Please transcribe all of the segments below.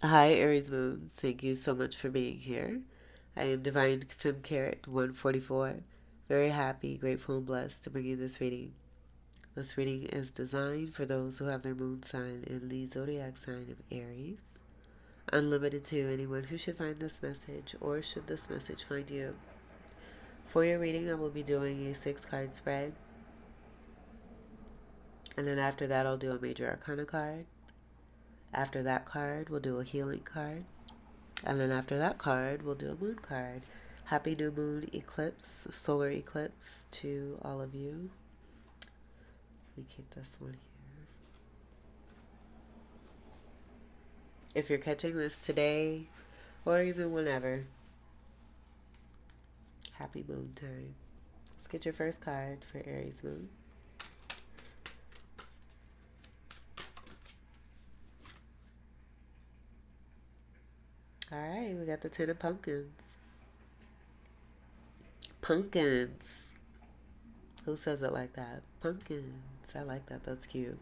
Hi, Aries Moon. Thank you so much for being here. I am Divine Femme Carrot 144. Very happy, grateful, and blessed to bring you this reading. This reading is designed for those who have their moon sign in the zodiac sign of Aries. Unlimited to anyone who should find this message or should this message find you. For your reading, I will be doing a 6 card spread. And then after that, I'll do a major arcana card. After that card, we'll do a healing card. And then after that card, we'll do a moon card. Happy new moon eclipse, solar eclipse to all of you. Let me keep this one here. If you're catching this today or even whenever, happy moon time. Let's get your first card for Aries moon. All right, we got the Ten of Pumpkins. Pumpkins. Who says it like that? Pumpkins. I like that. That's cute.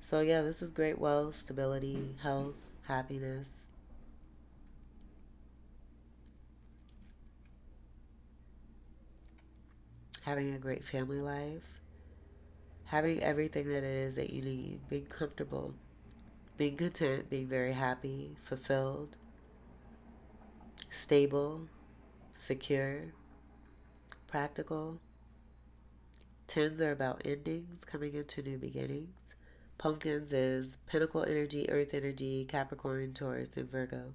So, yeah, this is great wealth, stability, health, happiness. Having a great family life. Having everything that it is that you need. Being comfortable. Being content. Being very happy. Fulfilled. Stable. Secure. Practical. Tens are about endings, coming into new beginnings. Pumpkins is Pinnacle energy, Earth energy, Capricorn, Taurus, and Virgo.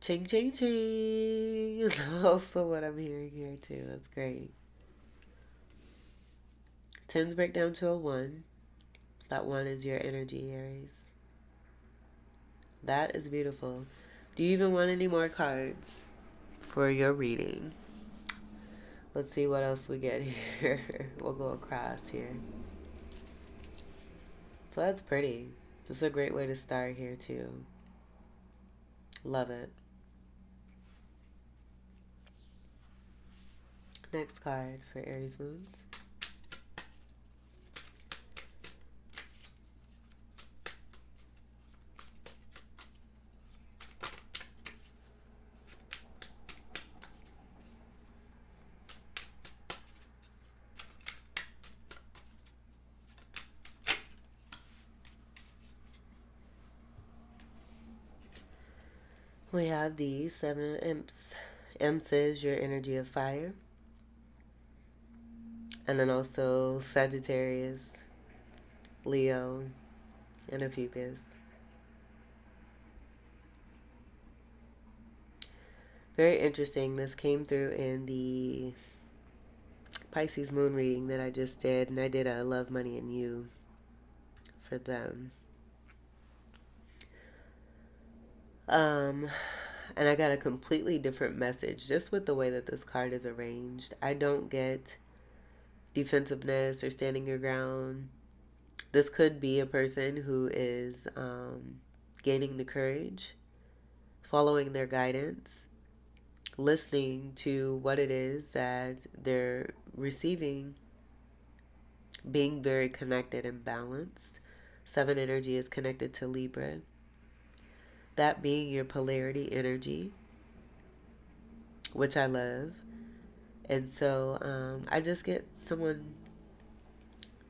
Ching, ching, ching is also what I'm hearing here, too. That's great. Tens break down to a 1. That 1 is your energy, Aries. That is beautiful. Do you even want any more cards for your reading? Let's see what else we get here. We'll go across here. So that's pretty. This is a great way to start here, too. Love it. Next card for Aries Moons. We have the Seven of Imps. Imps is your energy of fire. And then also Sagittarius, Leo, and Ophiuchus. Very interesting. This came through in the Pisces moon reading that I just did. And I did a Love, Money, and You for them. And I got a completely different message just with the way that this card is arranged. I don't get defensiveness or standing your ground. This could be a person who is gaining the courage, following their guidance, listening to what it is that they're receiving, being very connected and balanced. Seven energy is connected to Libra. That being your polarity energy, which I love. And so I just get someone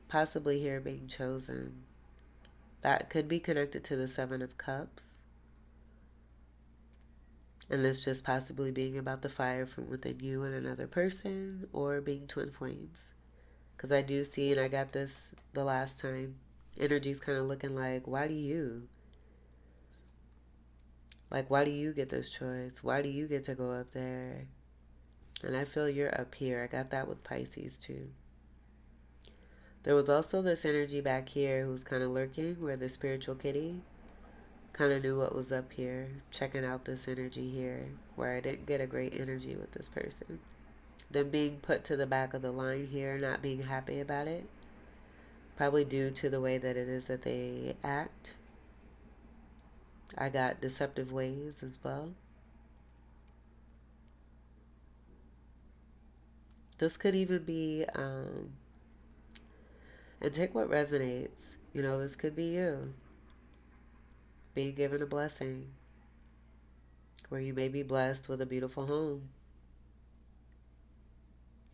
possibly here being chosen. That could be connected to the Seven of Cups. And this just possibly being about the fire from within you and another person, or being twin flames. Because I do see, and I got this the last time, energy's kind of looking like, why do you? Like, why do you get this choice? Why do you get to go up there? And I feel you're up here. I got that with Pisces too. There was also this energy back here who's kind of lurking, where the spiritual kitty kind of knew what was up here, checking out this energy here, where I didn't get a great energy with this person. Them being put to the back of the line here, not being happy about it, probably due to the way that it is that they act. I got deceptive ways as well. This could even be And take what resonates. You know, this could be you being given a blessing where you may be blessed with a beautiful home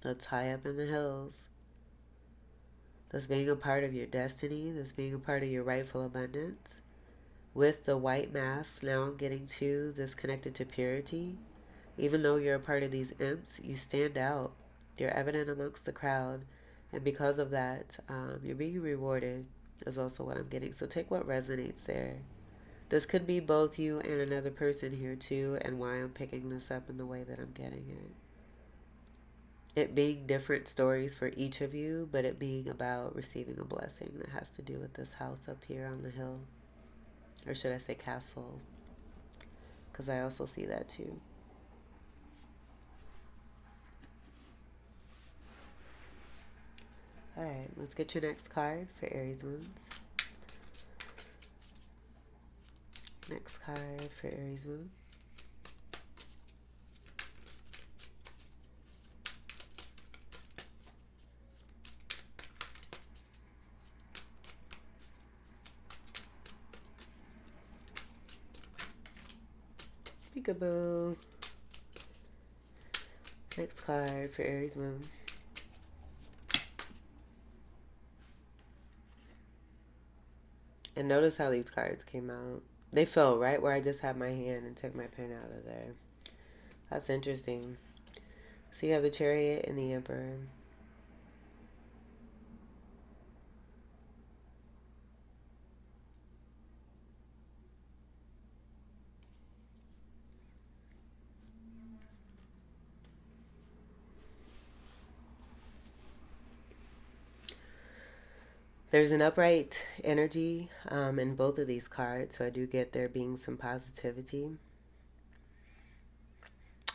that's high up in the hills, that's being a part of your destiny, that's being a part of your rightful abundance. With the white mask now getting to this connected to purity, even though you're a part of these imps, you stand out. You're evident amongst the crowd. And because of that, you're being rewarded, is also what I'm getting. So take what resonates there. This could be both you and another person here too, and why I'm picking this up in the way that I'm getting it. It being different stories for each of you, but it being about receiving a blessing that has to do with this house up here on the hill. Or should I say castle? Because I also see that too. Alright, let's get your next card for Aries Moons. Next card for Aries Moon. Peekaboo. Next card for Aries Moon. And notice how these cards came out. They fell right where I just had my hand and took my pen out of there. That's interesting. So you have the Chariot and the Emperor. There's an upright energy in both of these cards, so I do get there being some positivity.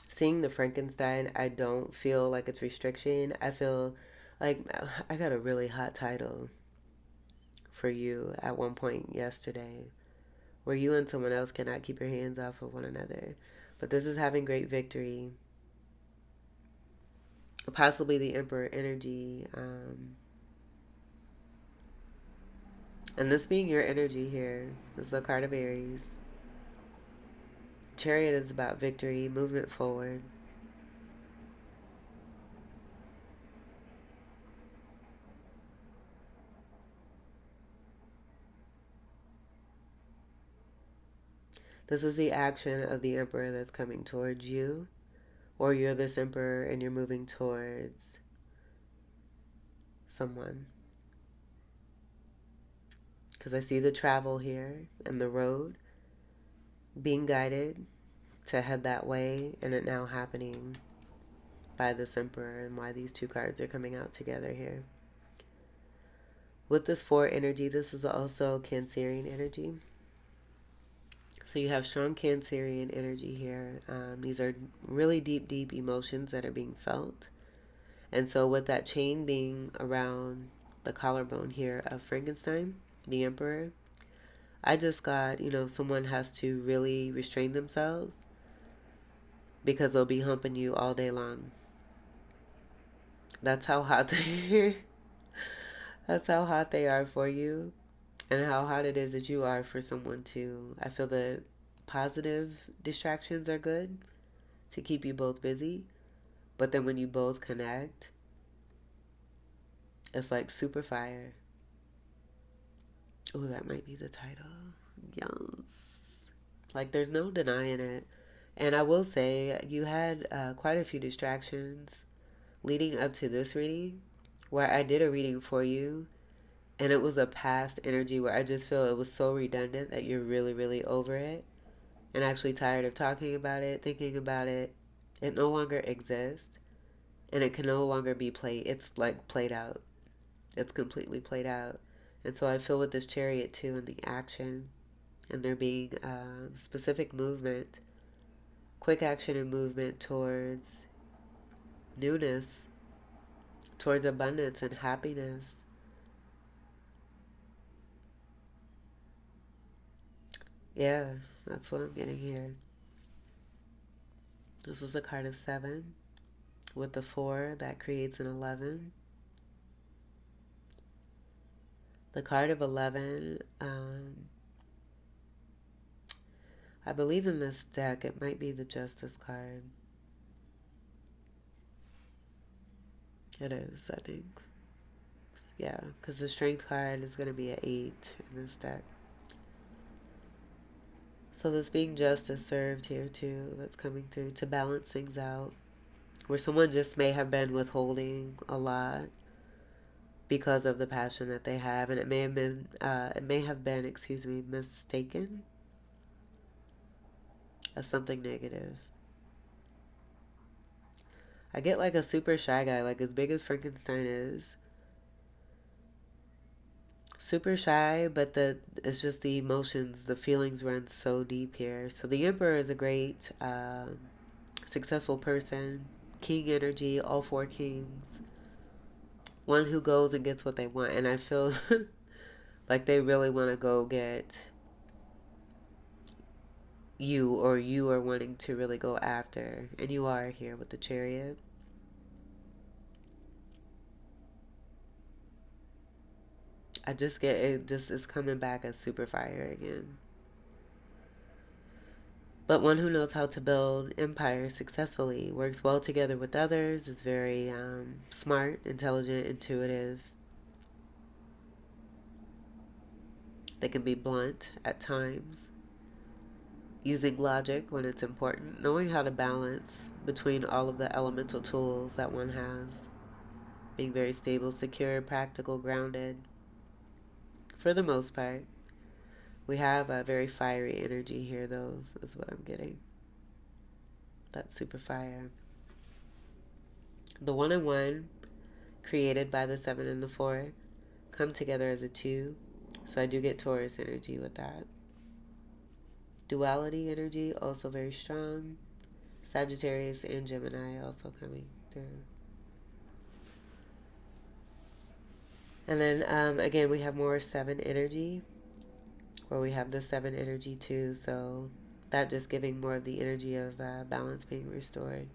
Seeing the Frankenstein, I don't feel like it's restriction. I feel like I got a really hot title for you at one point yesterday where you and someone else cannot keep your hands off of one another. But this is having great victory. Possibly the Emperor energy. And this being your energy here. This is a card of Aries. Chariot is about victory, movement forward. This is the action of the Emperor that's coming towards you. Or you're this Emperor and you're moving towards someone. Because I see the travel here and the road being guided to head that way, and it now happening by this Emperor, and why these two cards are coming out together here. With this four energy, this is also Cancerian energy. So you have strong Cancerian energy here. These are really deep, deep emotions that are being felt. And so with that chain being around the collarbone here of Frankenstein, the Emperor, I just got, someone has to really restrain themselves because they'll be humping you all day long. That's how hot they that's how hot they are for you, and how hot it is that you are for someone too. I feel the positive distractions are good to keep you both busy, but then when you both connect, it's like super fire. Oh, that might be the title. Yes. Like there's no denying it. And I will say you had quite a few distractions leading up to this reading, where I did a reading for you, and it was a past energy where I just feel it was so redundant that you're really, really over it and actually tired of talking about it, thinking about it. It no longer exists, and it can no longer be played. It's like played out. It's completely played out. And so I feel with this Chariot too, and the action, and there being specific movement, quick action and movement towards newness, towards abundance and happiness. Yeah, that's what I'm getting here. This is a card of 7 with the 4 that creates an 11. The card of 11, I believe in this deck it might be the Justice card. It is, I think. Yeah, because the Strength card is going to be an 8 in this deck. So this being justice served here too, that's coming through to balance things out. Where someone just may have been withholding a lot because of the passion that they have, and it may have been, excuse me, mistaken as something negative. I get like a super shy guy, like as big as Frankenstein is, super shy, but it's just the emotions, the feelings run so deep here. So the Emperor is a great, successful person, king energy, all four kings, one who goes and gets what they want, and I feel like they really want to go get you, or you are wanting to really go after, and you are here with the Chariot. I just get it, just is coming back as super fire again. But one who knows how to build empires successfully, works well together with others, is very smart, intelligent, intuitive. They can be blunt at times, using logic when it's important, knowing how to balance between all of the elemental tools that one has, being very stable, secure, practical, grounded. For the most part, we have a very fiery energy here, though, is what I'm getting. That's super fire. The 1 and 1, created by the 7 and the 4, come together as a 2. So I do get Taurus energy with that. Duality energy, also very strong. Sagittarius and Gemini also coming through. And then again, we have more 7 energy, where we have the 7 energy too. So that just giving more of the energy of balance being restored.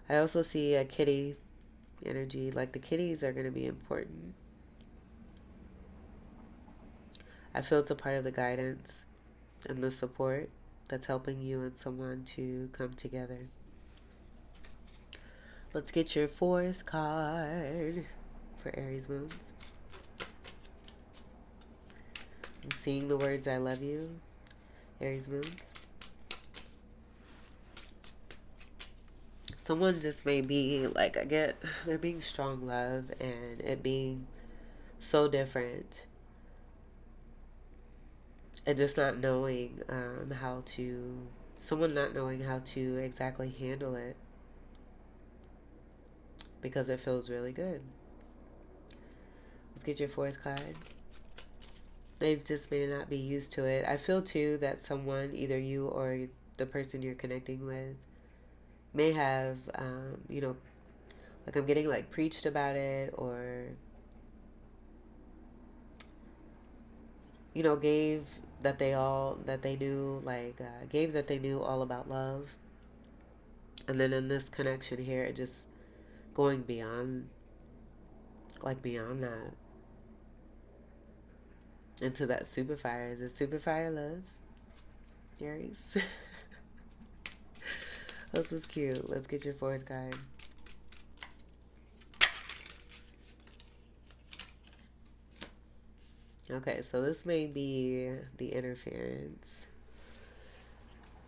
I also see a kitty energy, like the kitties are going to be important. I feel it's a part of the guidance and the support that's helping you and someone to come together. Let's get your 4th card for Aries moons. I'm seeing the words I love you, Aries moons. Someone just may be like, I get, they're being strong love and it being so different, and just not knowing how to, someone not knowing how to exactly handle it because it feels really good. Let's get your 4th card. They just may not be used to it. I feel too that someone, either you or the person you're connecting with, may have, like I'm getting like preached about it, or, gave that they knew, like, gave that they knew all about love. And then in this connection here, it just going beyond, like beyond that, into that super fire. Is it super fire love, Aries? This is cute. Let's get your 4th card. Okay, so this may be the interference.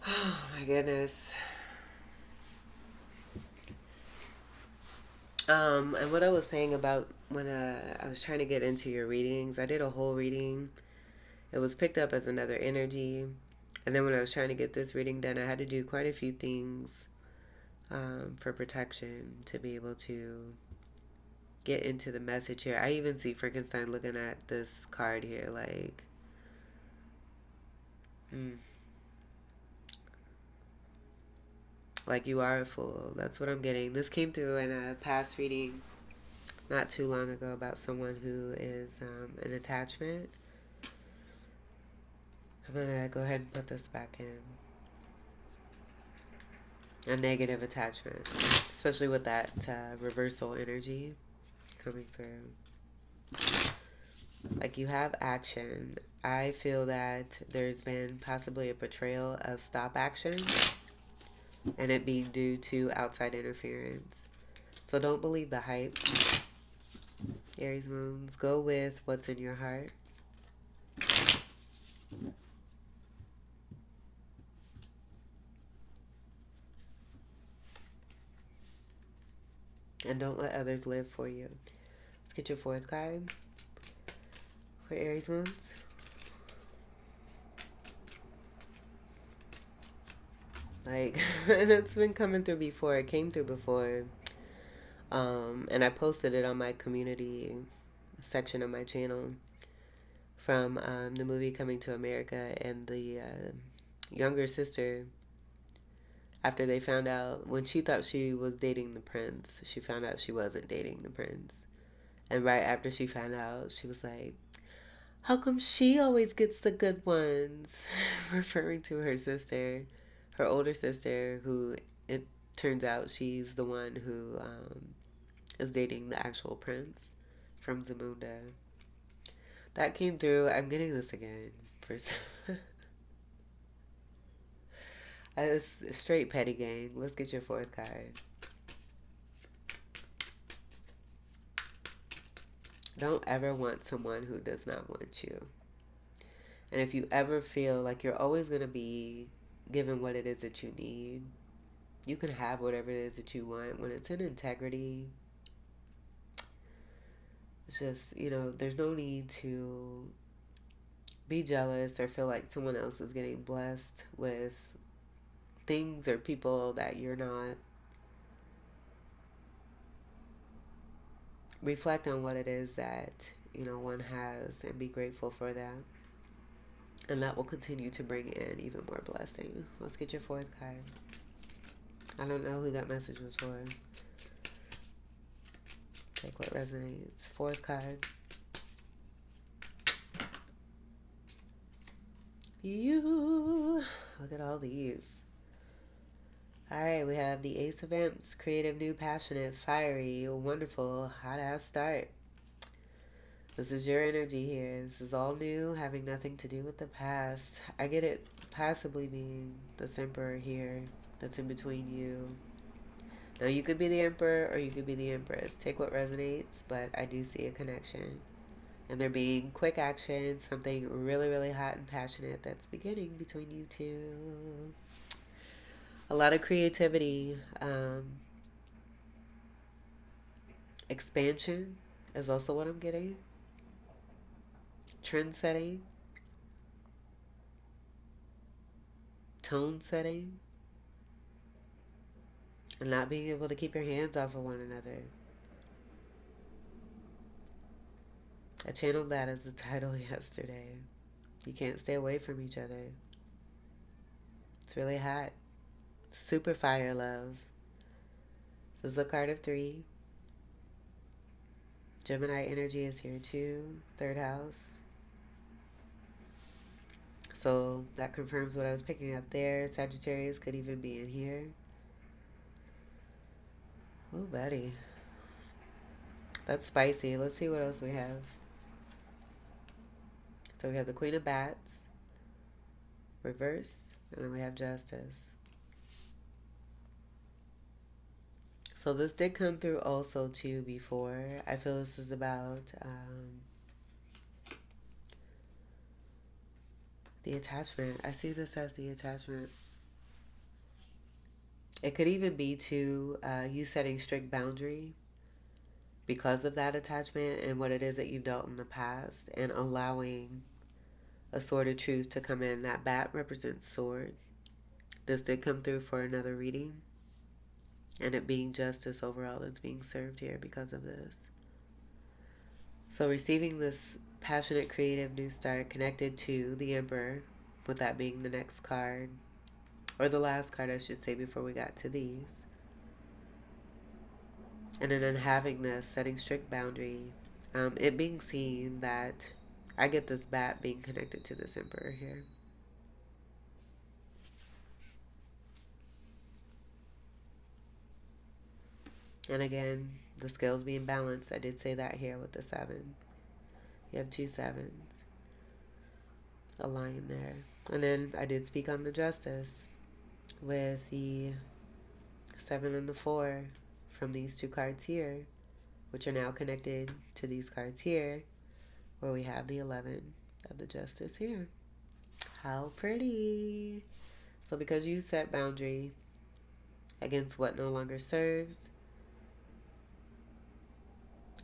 Oh my goodness. And what I was saying about when I was trying to get into your readings, I did a whole reading. It was picked up as another energy. And then when I was trying to get this reading done, I had to do quite a few things for protection to be able to get into the message here. I even see Frankenstein looking at this card here like, like you are a fool. That's what I'm getting. This came through in a past reading not too long ago about someone who is an attachment. I'm going to go ahead and put this back in. A negative attachment, especially with that reversal energy coming through. Like you have action. I feel that there's been possibly a portrayal of stop action and it being due to outside interference. So don't believe the hype, Aries moons. Go with what's in your heart. And don't let others live for you. Let's get your fourth card for Aries moons. Like, and it's been coming through before. It came through before. And I posted it on my community section of my channel from the movie Coming to America. And the younger sister, after they found out, when she thought she was dating the prince, she found out she wasn't dating the prince. And right after she found out, she was like, how come she always gets the good ones? Referring to her sister, her older sister, who it turns out she's the one who is dating the actual prince from Zamunda. That came through. I'm getting this again. For it's straight petty gang. Let's get your fourth card. Don't ever want someone who does not want you. And if you ever feel like you're always going to be given what it is that you need, you can have whatever it is that you want. When it's in integrity, it's just, there's no need to be jealous or feel like someone else is getting blessed with things or people that you're not. Reflect on what it is that, one has and be grateful for that. And that will continue to bring in even more blessing. Let's get your fourth card. I don't know who that message was for. Take what resonates. Fourth card. You. Look at all these. All right, we have the Ace of Amps. Creative, new, passionate, fiery, wonderful, hot ass start. This is your energy here. This is all new, having nothing to do with the past. I get it possibly being this emperor here that's in between you. Now, you could be the emperor or you could be the empress. Take what resonates, but I do see a connection. And there being quick action, something really, really hot and passionate that's beginning between you two. A lot of creativity. Expansion is also what I'm getting. Trend setting. Tone setting. And not being able to keep your hands off of one another. I channeled that as a title yesterday. You can't stay away from each other. It's really hot. Super fire love. This is a card of 3. Gemini energy is here too. Third house. So that confirms what I was picking up there. Sagittarius could even be in here. Oh, buddy. That's spicy. Let's see what else we have. So we have the Queen of Bats, reverse, and then we have Justice. So this did come through also too before. I feel this is about the attachment. I see this as the attachment. It could even be to you setting strict boundary because of that attachment and what it is that you've dealt in the past, and allowing a sword of truth to come in. That bat represents sword. This did come through for another reading, and it being justice overall that's being served here because of this. So receiving this passionate, creative new start connected to the Emperor, with that being the next card, or the last card I should say before we got to these. And then having this, setting strict boundary, it being seen that I get this bat being connected to this Emperor here. And again, the scales being balanced. I did say that here with the 7. You have two sevens aligned there. And then I did speak on the justice with the seven and the four from these two cards here, which are now connected to these cards here, where we have the 11 of the justice here. How pretty. So because you set boundary against what no longer serves,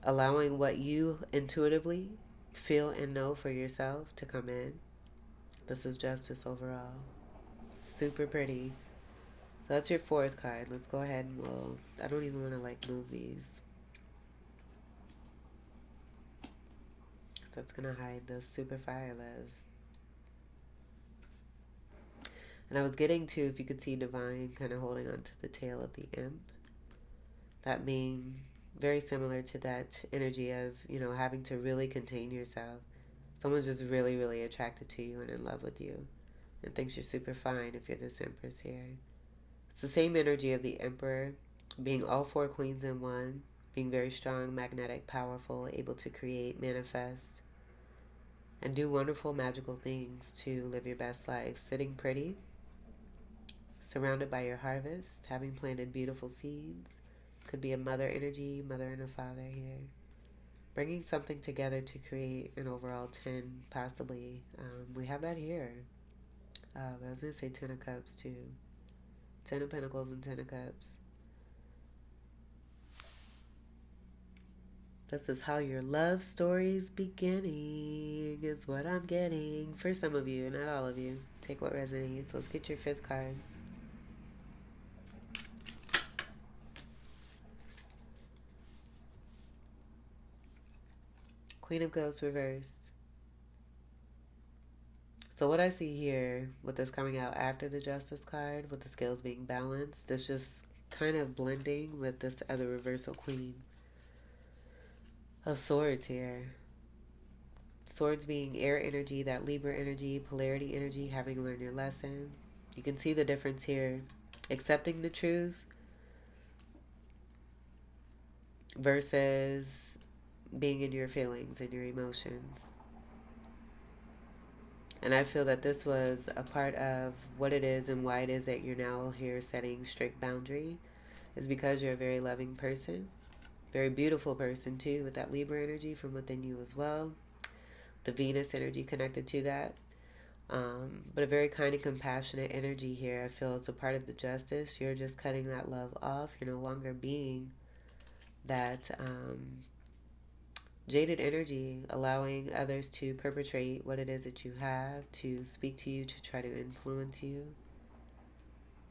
allowing what you intuitively feel and know for yourself to come in, this is justice overall. Super pretty. So that's your fourth card. Let's go ahead and I don't even want to like move these. That's going to hide the super fire love. And I was getting to, if you could see Divine kind of holding on to the tail of the imp. That being very similar to that energy of, having to really contain yourself. Someone's just really, really attracted to you and in love with you and thinks you're super fine if you're this Empress here. It's the same energy of the Emperor, being all four queens in one, being very strong, magnetic, powerful, able to create, manifest, and do wonderful, magical things to live your best life. Sitting pretty, surrounded by your harvest, having planted beautiful seeds. Could be a mother energy, mother and a father here. Bringing something together to create an overall 10, possibly. We have that here. I was going to say 10 of Cups, too. 10 of Pentacles and 10 of Cups. This is how your love story's beginning, is what I'm getting. For some of you, not all of you. Take what resonates. Let's get your fifth card. Queen of Ghosts reversed. So what I see here with this coming out after the Justice card, with the scales being balanced, it's just kind of blending with this other reversal Queen of Swords here. Swords being air energy, that Libra energy, polarity energy, having learned your lesson. You can see the difference here. Accepting the truth versus being in your feelings and your emotions. And I feel that this was a part of what it is and why it is that you're now here setting strict boundary, is because you're a very loving person, very beautiful person too, with that Libra energy from within you as well, the Venus energy connected to that. But a very kind and compassionate energy here. I feel it's a part of the justice. You're just cutting that love off. You're no longer being that jaded energy, allowing others to perpetrate what it is that you have, to speak to you, to try to influence you.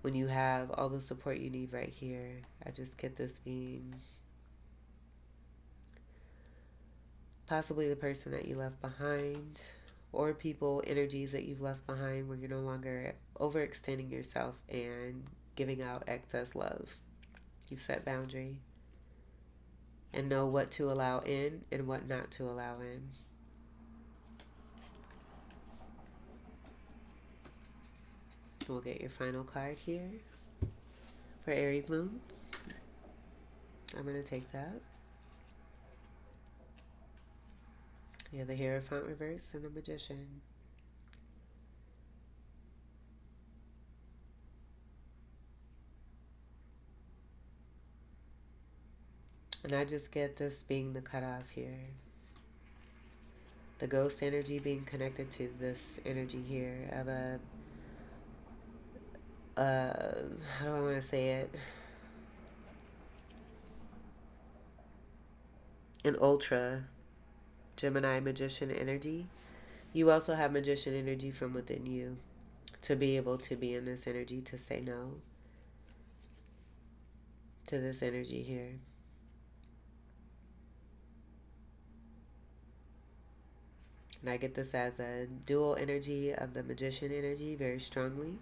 When you have all the support you need right here, I just get this being possibly the person that you left behind, or people, energies that you've left behind where you're no longer overextending yourself and giving out excess love. You set boundary and know what to allow in and what not to allow in. We'll get your final card here for Aries moons. I'm going to take that. Yeah, the Hierophant reverse and the Magician. And I just get this being the cutoff here. The ghost energy being connected to this energy here of how do I want to say it? An ultra Gemini magician energy. You also have magician energy from within you to be able to be in this energy, to say no to this energy here. And I get this as a dual energy of the magician energy very strongly.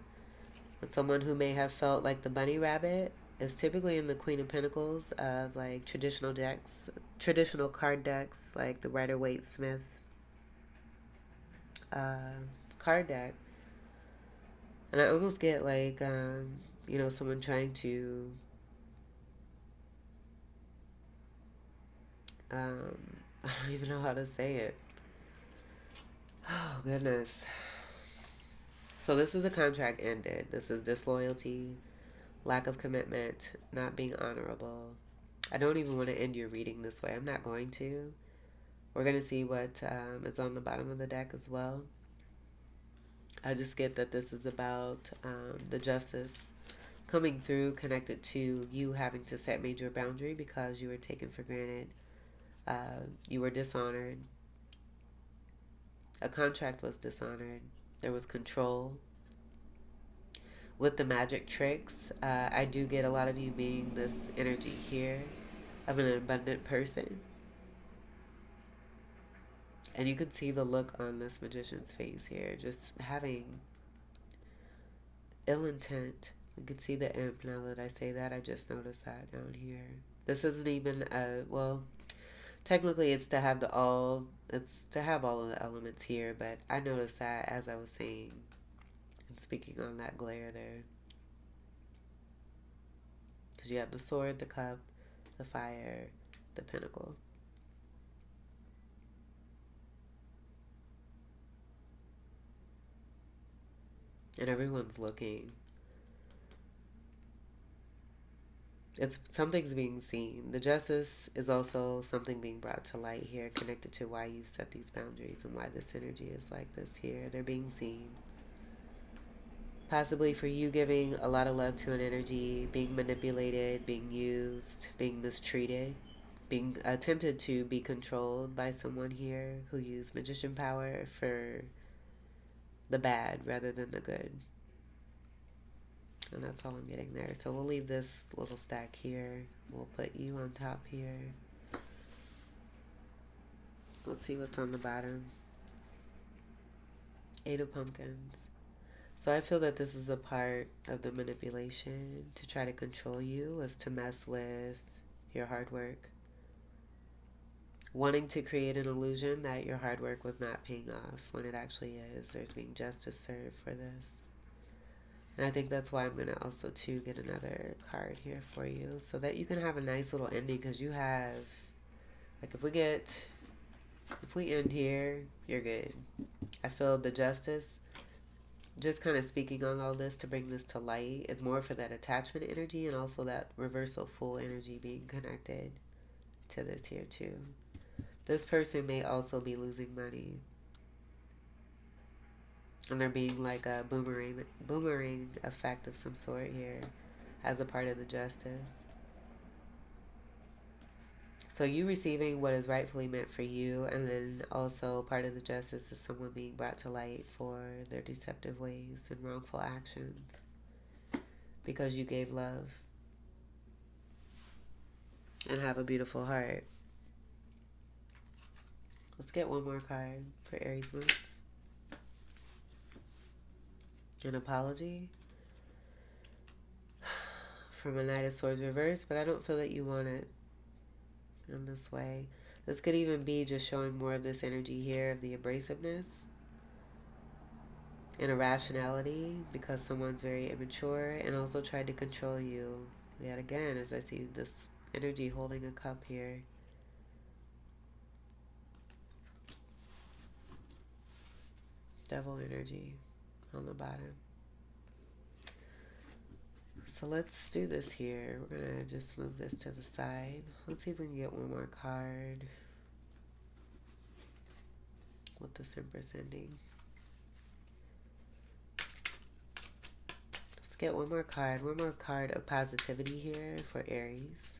With someone who may have felt like the bunny rabbit is typically in the Queen of Pentacles of like traditional decks, traditional card decks, like the Rider-Waite-Smith card deck. And I almost get like, someone trying to, I don't even know how to say it. Oh, goodness. So, this is a contract ended. This is disloyalty, lack of commitment, not being honorable. I don't even want to end your reading this way. I'm not going to. We're going to see what is on the bottom of the deck as well. I just get that this is about the justice coming through, connected to you having to set major boundary because you were taken for granted. You were dishonored. A contract was dishonored. There was control. With the magic tricks, I do get a lot of you being this energy here of an abundant person. And you can see the look on this magician's face here, just having ill intent. You can see the imp now that I say that. I just noticed that down here. This isn't even well, technically it's to have it's to have all of the elements here, but I noticed that as I was saying and speaking on that glare there. Because you have the sword, the cup, the fire, the pinnacle. And everyone's looking. It's something's being seen. The justice is also something being brought to light here, connected to why you've set these boundaries and why this energy is like this here. They're being seen. Possibly for you giving a lot of love to an energy, being manipulated, being used, being mistreated, being attempted to be controlled by someone here who used magician power for the bad rather than the good. And that's all I'm getting there. So we'll leave this little stack here. We'll put you on top here. Let's see what's on the bottom. 8 of Pumpkins. So I feel that this is a part of the manipulation to try to control you, was to mess with your hard work. Wanting to create an illusion that your hard work was not paying off when it actually is. There's being justice served for this. And I think that's why I'm going to also too get another card here for you so that you can have a nice little ending, because you have, like, if we end here, you're good. I feel the justice, just kind of speaking on all this to bring this to light, is more for that attachment energy and also that reversal full energy being connected to this here too. This person may also be losing money, and there being like a boomerang effect of some sort here as a part of the justice. So you receiving what is rightfully meant for you, and then also part of the justice is someone being brought to light for their deceptive ways and wrongful actions because you gave love and have a beautiful heart. Let's get one more card for Aries Moods. An apology from a Knight of Swords reverse, but I don't feel that you want it in this way. This could even be just showing more of this energy here of the abrasiveness and irrationality because someone's very immature and also tried to control you. Yet again, as I see this energy holding a cup here. Devil energy on the bottom. So let's do this here. We're going to just move this to the side. Let's see if we can get one more card with the Empress ending. Let's get one more card. One more card of positivity here for Aries.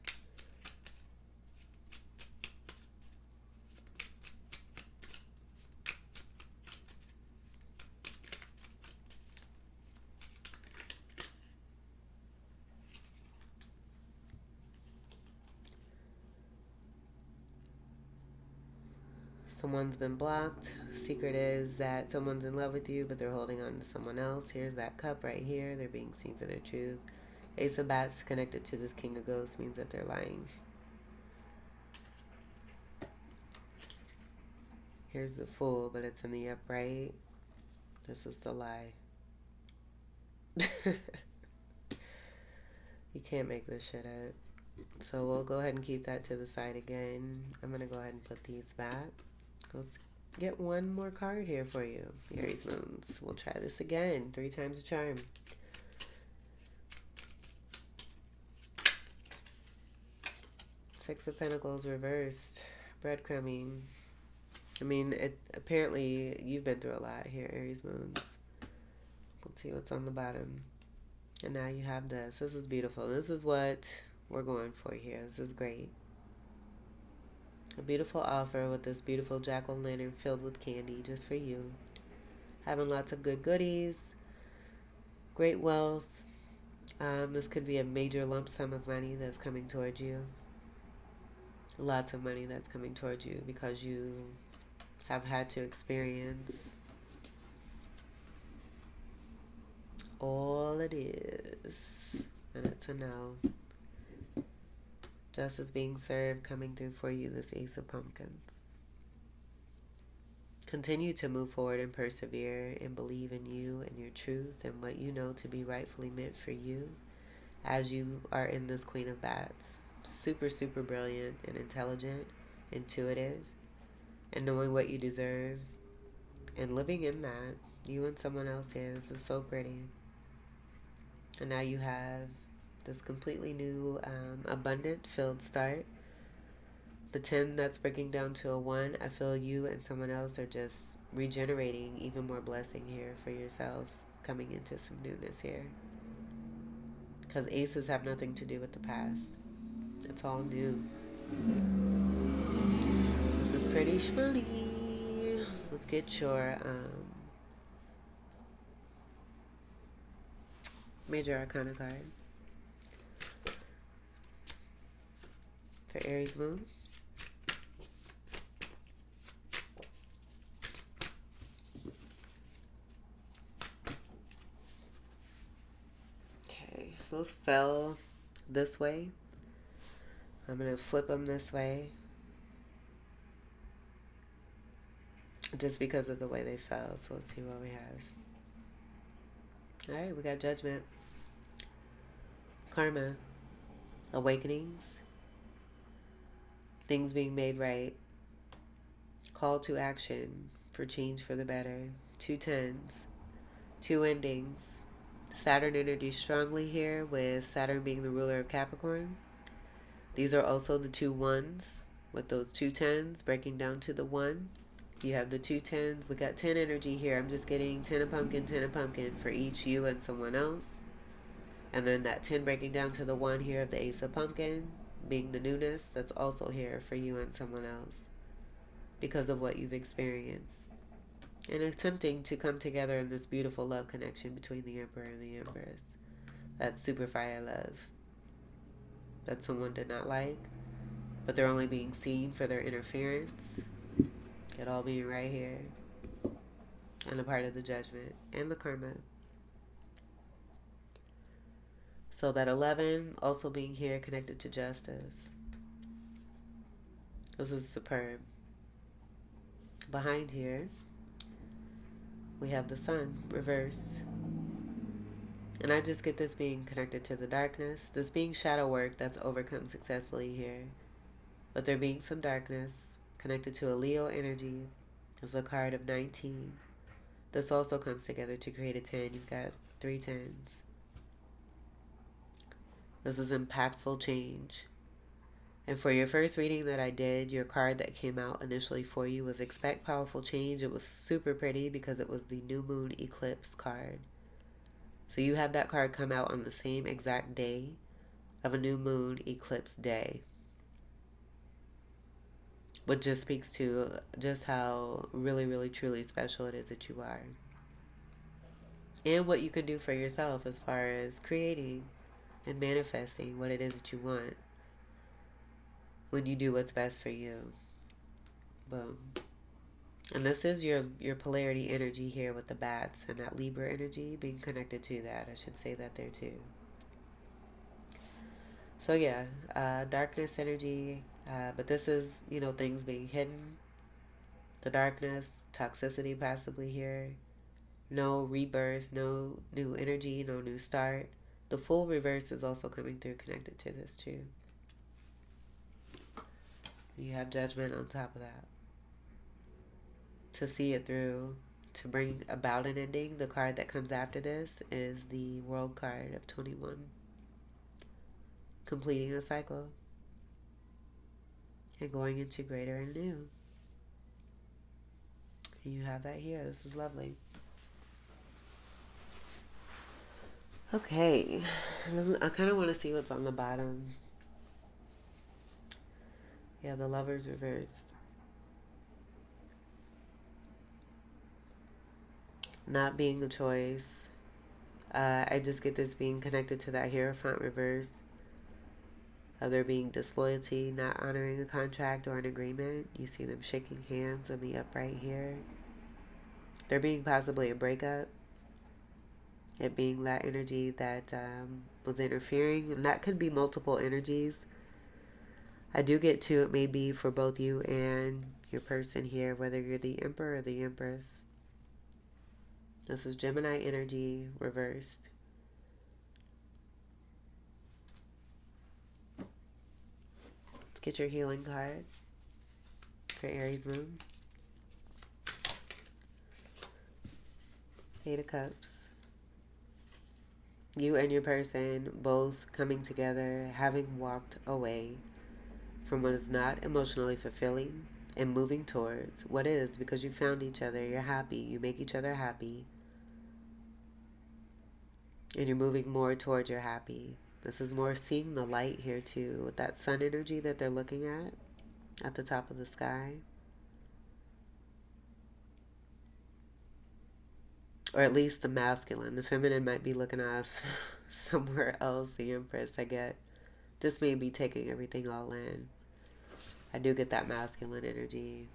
Someone's been blocked. Secret is that someone's in love with you, but they're holding on to someone else. Here's that cup right here. They're being seen for their truth. Ace of Bats connected to this King of Ghosts means that they're lying. Here's the Fool, but it's in the upright. This is the lie. You can't make this shit up. So we'll go ahead and keep that to the side again. I'm going to go ahead and put these back. Let's get one more card here for you, Aries Moons. We'll try this again. 3 times a charm. Six of Pentacles reversed. Breadcrumbing. I mean, apparently you've been through a lot here, Aries Moons. Let's see what's on the bottom. And now you have this. This is beautiful. This is what we're going for here. This is great. A beautiful offer with this beautiful jack-o'-lantern filled with candy just for you. Having lots of good goodies, great wealth. This could be a major lump sum of money that's coming towards you. Lots of money that's coming towards you because you have had to experience all it is. And it's a no. Justice being served, coming through for you, this Ace of Pumpkins. Continue to move forward and persevere and believe in you and your truth and what you know to be rightfully meant for you as you are in this Queen of Bats. Super, super brilliant and intelligent, intuitive, and knowing what you deserve and living in that. You and someone else here. This is so pretty. And now you have this completely new, abundant, filled start. The 10 that's breaking down to a 1, I feel you and someone else are just regenerating even more blessing here for yourself, coming into some newness here. Because aces have nothing to do with the past. It's all new. This is pretty shmoney. Let's get your major arcana card for Aries Moon. Okay, those fell this way. I'm going to flip them this way just because of the way they fell. So let's see what we have. All right, we got Judgment, Karma, Awakenings, Things being made right, Call to action for change for the better, 2 tens, 2 endings, Saturn energy strongly here with Saturn being the ruler of Capricorn. These are also the 2 ones with those 2 tens breaking down to the 1. You have the 2 tens. We got 10 energy here. I'm just getting 10 of pumpkin, 10 of pumpkin for each you and someone else. And then that 10 breaking down to the 1 here of the Ace of Pumpkin being the newness that's also here for you and someone else because of what you've experienced. And attempting to come together in this beautiful love connection between the Emperor and the Empress. That's super fire love that someone did not like, but they're only being seen for their interference. It all being right here. And a part of the judgment and the karma. So that 11 also being here connected to justice. This is superb. Behind here, we have the sun reversed. And I just get this being connected to the darkness. This being shadow work that's overcome successfully here. But there being some darkness connected to a Leo energy. It's a card of 19. This also comes together to create a 10. You've got 3 tens. This is impactful change. And for your first reading that I did, your card that came out initially for you was Expect Powerful Change. It was super pretty because it was the New Moon Eclipse card. So you had that card come out on the same exact day of a New Moon Eclipse day. Which just speaks to just how really, really, truly special it is that you are. And what you can do for yourself as far as creating and manifesting what it is that you want when you do what's best for you. Boom. And this is your polarity energy here with the bats and that Libra energy being connected to that. I should say that there too. So yeah, darkness energy, but this is, things being hidden. The darkness, toxicity possibly here. No rebirth, no new energy, no new start. The full reverse is also coming through connected to this too. You have judgment on top of that. to see it through, to bring about an ending, the card that comes after this is the World card of 21, completing a cycle and going into greater and new. And you have that here. This is lovely. Okay, I kind of want to see what's on the bottom. Yeah, the Lovers reversed. Not being a choice. I just get this being connected to that Hierophant reverse. Of there being disloyalty, not honoring a contract or an agreement. You see them shaking hands in the upright here. There being possibly a breakup. It being that energy that was interfering. And that could be multiple energies. I do get to it may be for both you and your person here, whether you're the Emperor or the Empress. This is Gemini energy reversed. Let's get your healing card for Aries moon. Eight of Cups. You and your person both coming together, having walked away from what is not emotionally fulfilling and moving towards what is, because you found each other. You're happy. You make each other happy. And you're moving more towards your happy. This is more seeing the light here too, with that sun energy that they're looking at the top of the sky. Or at least the masculine. The feminine might be looking off somewhere else. The Empress, I get. Just maybe taking everything all in. I do get that masculine energy.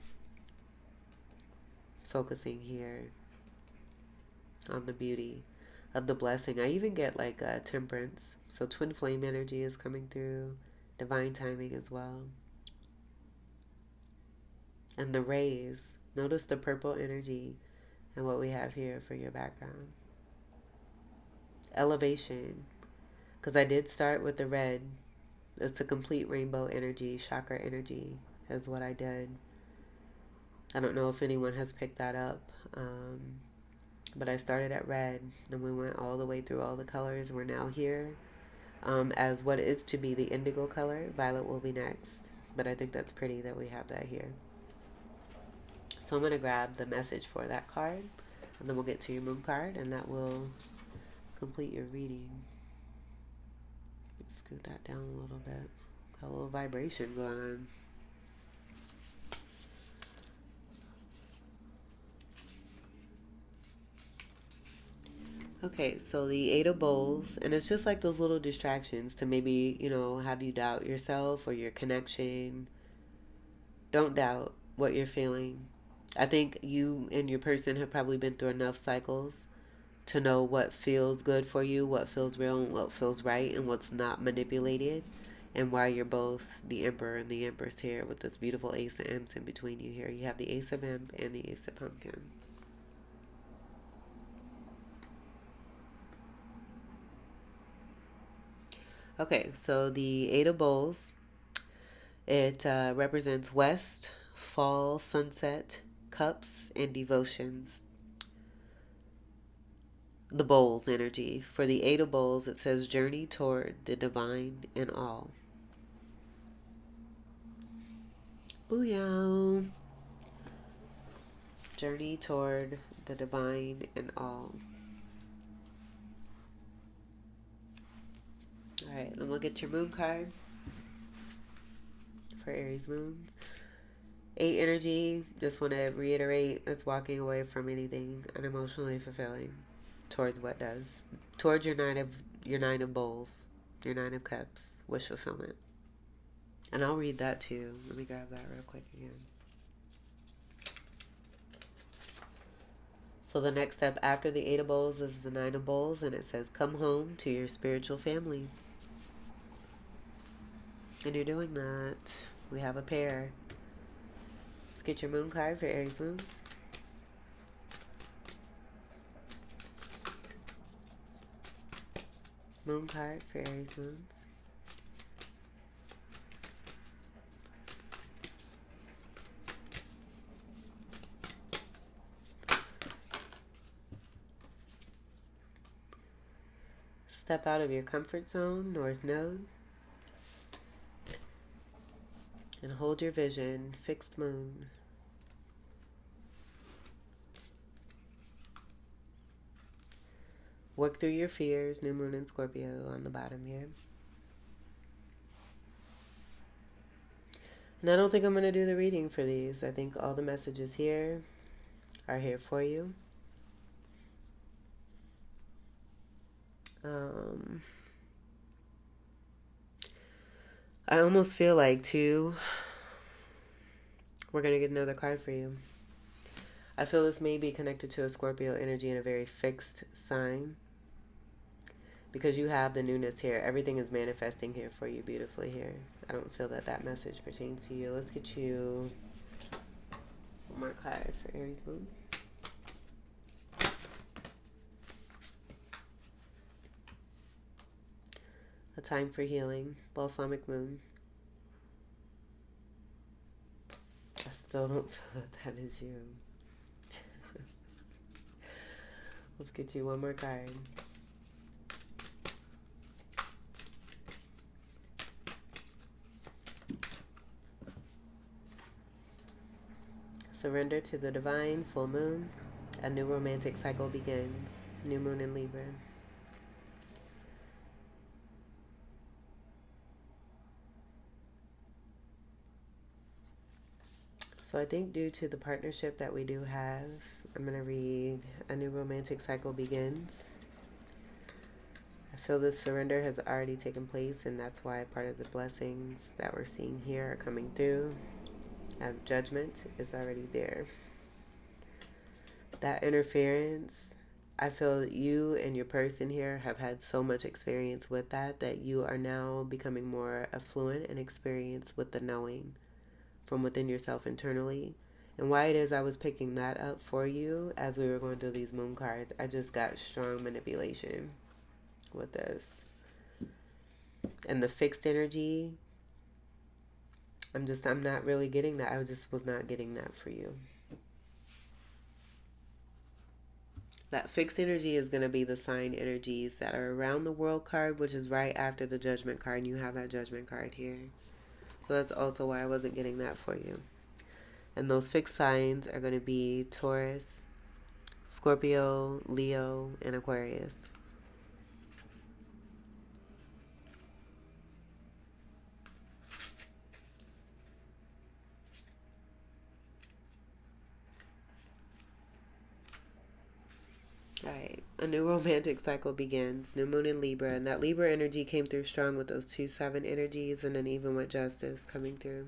Focusing here on the beauty of the blessing. I even get like temperance. So twin flame energy is coming through. Divine timing as well. And the rays. Notice the purple energy and what we have here for your background. Elevation. Because I did start with the red. It's a complete rainbow energy, chakra energy is what I did. I don't know if anyone has picked that up. But I started at red, then we went all the way through all the colors. We're now here as what is to be the indigo color. Violet will be next, but I think that's pretty that we have that here. So I'm going to grab the message for that card, and then we'll get to your moon card, and that will complete your reading. Let's scoot that down a little bit. Got a little vibration going on. Okay, so the Eight of Bowls, and it's just like those little distractions to maybe, have you doubt yourself or your connection. Don't doubt what you're feeling. I think you and your person have probably been through enough cycles to know what feels good for you, what feels real, and what feels right, and what's not manipulated, and why you're both the Emperor and the Empress here with this beautiful Ace of Imps in between you here. You have the Ace of Imp and the Ace of Pumpkin. Okay, so the Eight of Bowls, it represents West, Fall, Sunset, Cups, and Devotions. The Bowls energy. For the Eight of Bowls, it says journey toward the divine in all. Booyah! Journey toward the divine in all. Alright, then we'll get your moon card for Aries moons. 8 energy, just want to reiterate, that's walking away from anything unemotionally fulfilling towards what does. Towards your nine of bowls, your 9 of cups, wish fulfillment. And I'll read that too. Let me grab that real quick again. So the next step after the 8 of bowls is the 9 of bowls, and it says come home to your spiritual family. And you're doing that. We have a pair. Let's get your moon card for Aries moons. Moon card for Aries moons. Step out of your comfort zone, North Node, and hold your vision, fixed moon. Work through your fears, New Moon in Scorpio on the bottom here. And I don't think I'm going to do the reading for these. I think all the messages here are here for you. I almost feel like, too, we're going to get another card for you. I feel this may be connected to a Scorpio energy in a very fixed sign. Because you have the newness here. Everything is manifesting here for you beautifully here. I don't feel that that message pertains to you. Let's get you one more card for Aries Moon. A time for healing. Balsamic Moon. I still don't feel that that is you. Let's get you one more card. Surrender to the divine, full moon. A new romantic cycle begins. New moon in Libra. So I think due to the partnership that we do have, I'm going to read A New Romantic Cycle Begins. I feel the surrender has already taken place, and that's why part of the blessings that we're seeing here are coming through, as judgment is already there. That interference, I feel that you and your person here have had so much experience with that you are now becoming more affluent and experienced with the knowing from within yourself internally. And why it is I was picking that up for you as we were going through these moon cards, I just got strong manipulation with this. And the fixed energy, I'm not really getting that. I just was not getting that for you. That fixed energy is going to be the sign energies that are around the world card, which is right after the judgment card. And you have that judgment card here. So that's also why I wasn't getting that for you. And those fixed signs are going to be Taurus, Scorpio, Leo, and Aquarius. Alright, a new romantic cycle begins. New moon in Libra, and that Libra energy came through strong with those 2-7 energies, and then even with justice coming through.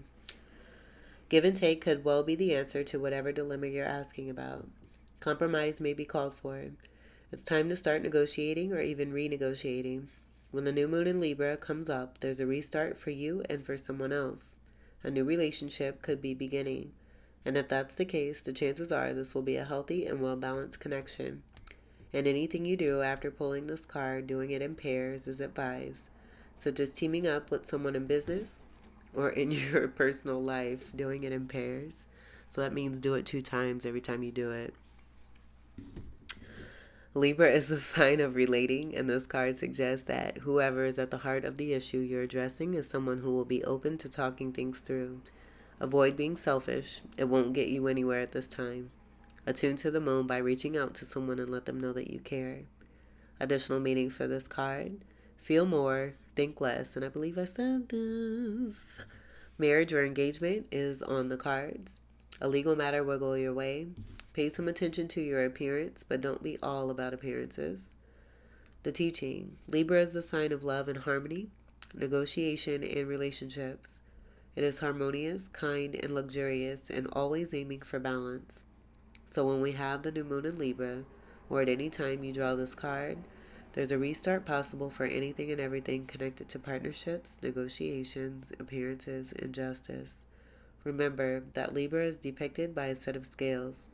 Give and take could well be the answer to whatever dilemma you're asking about. Compromise may be called for. It's time to start negotiating or even renegotiating. When the new moon in Libra comes up, there's a restart for you and for someone else. A new relationship could be beginning. And if that's the case, the chances are this will be a healthy and well-balanced connection. And anything you do after pulling this card, doing it in pairs is advised, such as teaming up with someone in business or in your personal life, doing it in pairs. So that means do it 2 times every time you do it. Libra is a sign of relating, and this card suggests that whoever is at the heart of the issue you're addressing is someone who will be open to talking things through. Avoid being selfish. It won't get you anywhere at this time. Attune to the moon by reaching out to someone and let them know that you care. Additional meanings for this card: feel more, think less, and I believe I said this. Marriage or engagement is on the cards. A legal matter will go your way. Pay some attention to your appearance, but don't be all about appearances. The teaching: Libra is the sign of love and harmony, negotiation, and relationships. It is harmonious, kind, and luxurious, and always aiming for balance. So when we have the new moon in Libra, or at any time you draw this card, there's a restart possible for anything and everything connected to partnerships, negotiations, appearances, and justice. Remember that Libra is depicted by a set of scales.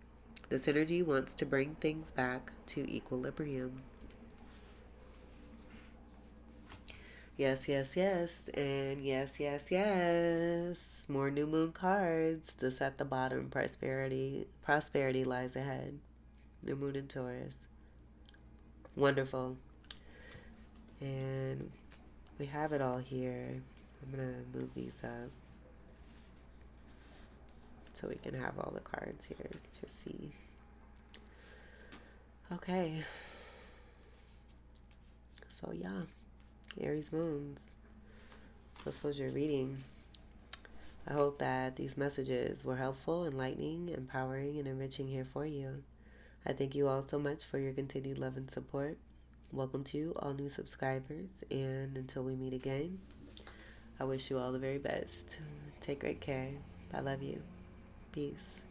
This energy wants to bring things back to equilibrium. Yes, yes, yes, and yes, yes, yes. More new moon cards. This at the bottom. Prosperity lies ahead. New moon in Taurus. Wonderful. And we have it all here. I'm going to move these up so we can have all the cards here to see. Okay. So, yeah, Aries moons. This was your reading. I hope that these messages were helpful, enlightening, empowering, and enriching here for you. I thank you all so much for your continued love and support. Welcome to all new subscribers, and until we meet again, I wish you all the very best. Take great care. I love you. Peace.